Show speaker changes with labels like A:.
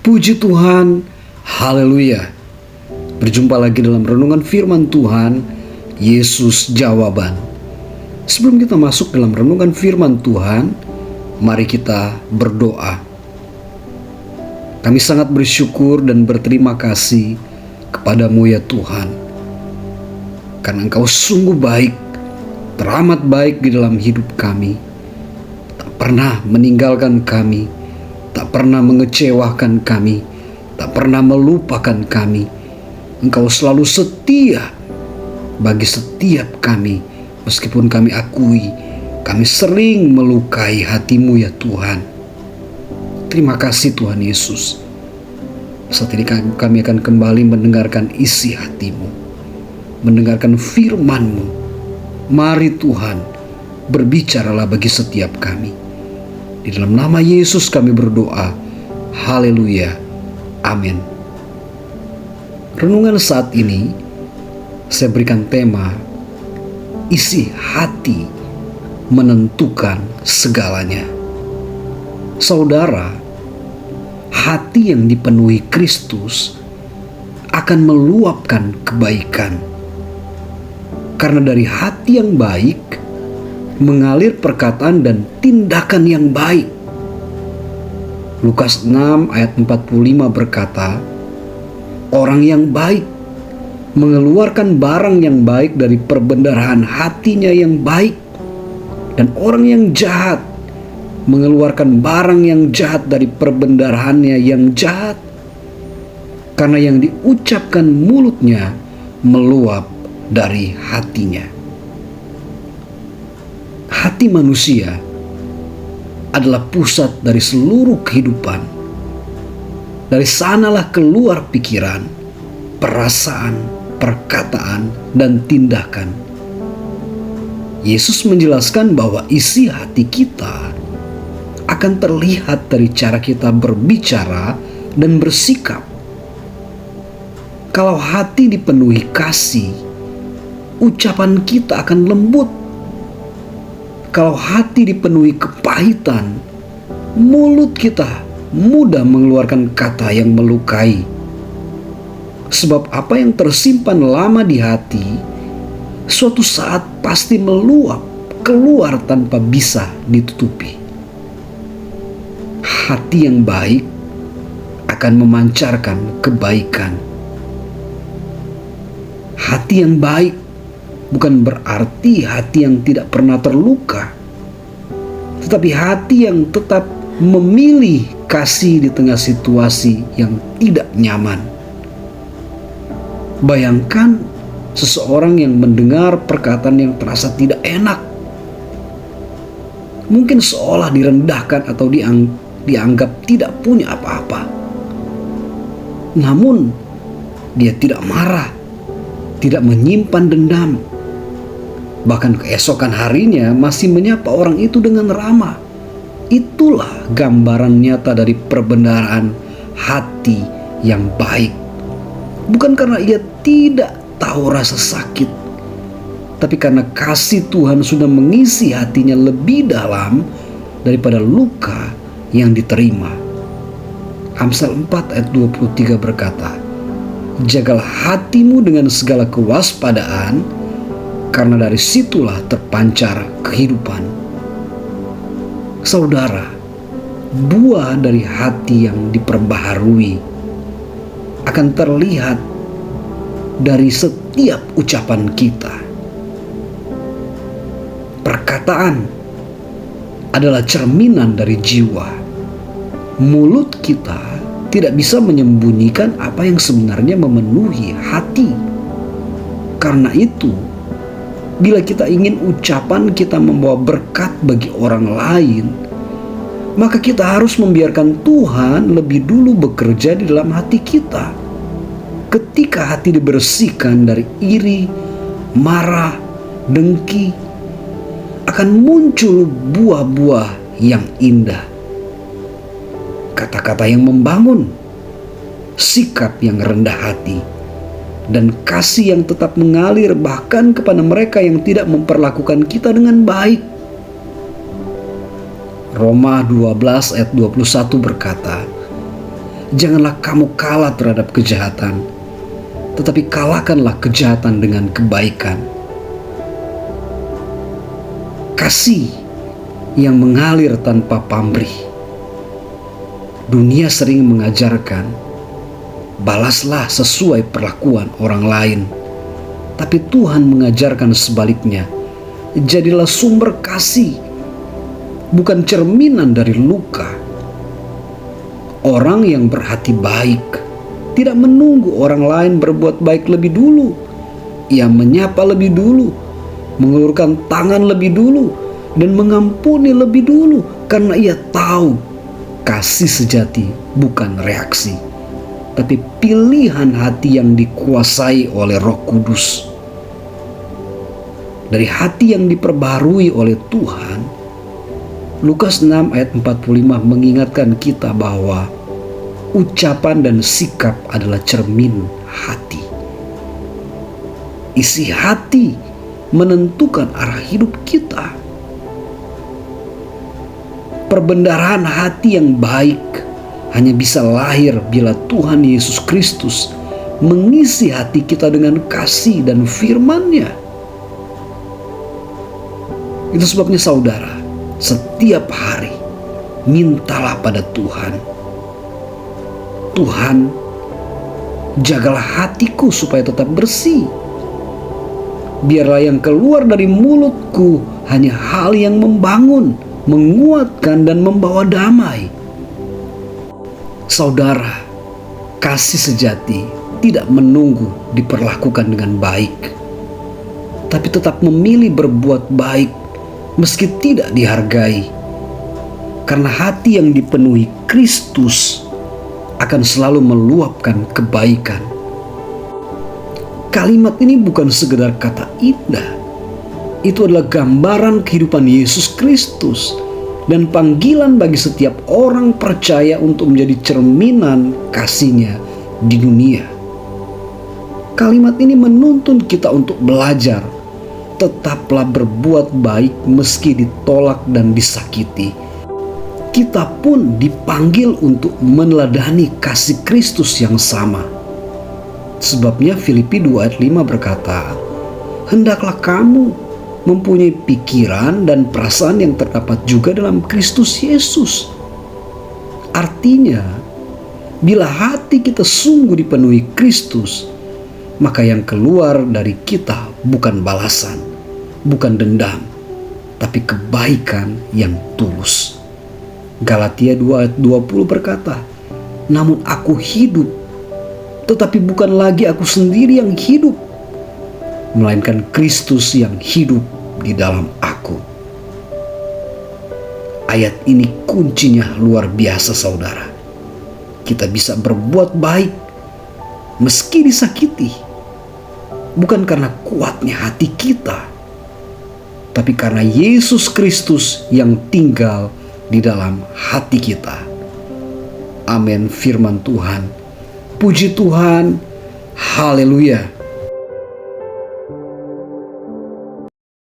A: Puji Tuhan, haleluya. Berjumpa lagi dalam renungan firman Tuhan, Yesus Jawaban. Sebelum kita masuk dalam renungan firman Tuhan, mari kita berdoa. Kami sangat bersyukur dan berterima kasih kepada-Mu ya Tuhan, karena Engkau sungguh baik, teramat baik di dalam hidup kami. Tak pernah meninggalkan kami, tak pernah mengecewakan kami, tak pernah melupakan kami. Engkau selalu setia bagi setiap kami, meskipun kami akui kami sering melukai hati-Mu ya Tuhan. Terima kasih Tuhan Yesus. Saat ini kami akan kembali mendengarkan isi hati-Mu, mendengarkan firman-Mu. Mari Tuhan, berbicaralah bagi setiap kami. Di dalam nama Yesus kami berdoa. Haleluya. Amin. Renungan saat ini saya berikan tema isi hati menentukan segalanya. Saudara, hati yang dipenuhi Kristus akan meluapkan kebaikan. Karena dari hati yang baik mengalir perkataan dan tindakan yang baik. Lukas 6 ayat 45 berkata, orang yang baik mengeluarkan barang yang baik dari perbendaharaan hatinya yang baik, dan orang yang jahat mengeluarkan barang yang jahat dari perbendaharaannya yang jahat, karena yang diucapkan mulutnya meluap dari hatinya. Hati manusia adalah pusat dari seluruh kehidupan. Dari sanalah keluar pikiran, perasaan, perkataan, dan tindakan. Yesus menjelaskan bahwa isi hati kita akan terlihat dari cara kita berbicara dan bersikap. Kalau hati dipenuhi kasih, ucapan kita akan lembut. Kalau hati dipenuhi kepahitan, mulut kita mudah mengeluarkan kata yang melukai. Sebab apa yang tersimpan lama di hati, suatu saat pasti meluap keluar tanpa bisa ditutupi. Hati yang baik akan memancarkan kebaikan. Hati yang baik bukan berarti hati yang tidak pernah terluka, tetapi hati yang tetap memilih kasih di tengah situasi yang tidak nyaman. Bayangkan seseorang yang mendengar perkataan yang terasa tidak enak, mungkin seolah direndahkan atau dianggap tidak punya apa-apa. Namun dia tidak marah, tidak menyimpan dendam. Bahkan keesokan harinya masih menyapa orang itu dengan ramah. Itulah gambaran nyata dari perbendaharaan hati yang baik. Bukan karena ia tidak tahu rasa sakit, tapi karena kasih Tuhan sudah mengisi hatinya lebih dalam daripada luka yang diterima. Amsal 4 ayat 23 berkata, jagalah hatimu dengan segala kewaspadaan, karena dari situlah terpancar kehidupan. Saudara, buah dari hati yang diperbaharui akan terlihat dari setiap ucapan kita. Perkataan adalah cerminan dari jiwa. Mulut kita tidak bisa menyembunyikan apa yang sebenarnya memenuhi hati. Karena itu, bila kita ingin ucapan kita membawa berkat bagi orang lain, maka kita harus membiarkan Tuhan lebih dulu bekerja di dalam hati kita. Ketika hati dibersihkan dari iri, marah, dengki, akan muncul buah-buah yang indah. Kata-kata yang membangun, sikap yang rendah hati, dan kasih yang tetap mengalir bahkan kepada mereka yang tidak memperlakukan kita dengan baik. Roma 12 ayat 21 berkata, janganlah kamu kalah terhadap kejahatan, tetapi kalahkanlah kejahatan dengan kebaikan. Kasih yang mengalir tanpa pamrih. Dunia sering mengajarkan, balaslah sesuai perlakuan orang lain. Tapi Tuhan mengajarkan sebaliknya, jadilah sumber kasih, bukan cerminan dari luka. Orang yang berhati baik tidak menunggu orang lain berbuat baik lebih dulu. Ia menyapa lebih dulu, mengulurkan tangan lebih dulu, dan mengampuni lebih dulu, karena ia tahu kasih sejati bukan reaksi, tapi pilihan hati yang dikuasai oleh Roh Kudus. Dari hati yang diperbarui oleh Tuhan, Lukas 6 ayat 45 mengingatkan kita bahwa ucapan dan sikap adalah cermin hati. Isi hati menentukan arah hidup kita. Perbendaharaan hati yang baik hanya bisa lahir bila Tuhan Yesus Kristus mengisi hati kita dengan kasih dan firman-Nya. Itu sebabnya saudara, setiap hari mintalah pada Tuhan. Tuhan, jagalah hatiku supaya tetap bersih. Biarlah yang keluar dari mulutku hanya hal yang membangun, menguatkan, dan membawa damai. Saudara, kasih sejati tidak menunggu diperlakukan dengan baik, tapi tetap memilih berbuat baik meski tidak dihargai. Karena hati yang dipenuhi Kristus akan selalu meluapkan kebaikan. Kalimat ini bukan sekedar kata indah. Itu adalah gambaran kehidupan Yesus Kristus dan panggilan bagi setiap orang percaya untuk menjadi cerminan kasih-Nya di dunia. Kalimat ini menuntun kita untuk belajar, tetaplah berbuat baik meski ditolak dan disakiti. Kita pun dipanggil untuk meneladani kasih Kristus yang sama. Sebabnya Filipi 2 ayat 5 berkata, hendaklah kamu mempunyai pikiran dan perasaan yang terdapat juga dalam Kristus Yesus. Artinya, bila hati kita sungguh dipenuhi Kristus, maka yang keluar dari kita bukan balasan, bukan dendam, tapi kebaikan yang tulus. Galatia 2 ayat 20 berkata, namun aku hidup, tetapi bukan lagi aku sendiri yang hidup, melainkan Kristus yang hidup di dalam aku. Ayat ini kuncinya luar biasa saudara. Kita bisa berbuat baik meski disakiti, bukan karena kuatnya hati kita, tapi karena Yesus Kristus yang tinggal di dalam hati kita. Amin firman Tuhan. Puji Tuhan. Haleluya.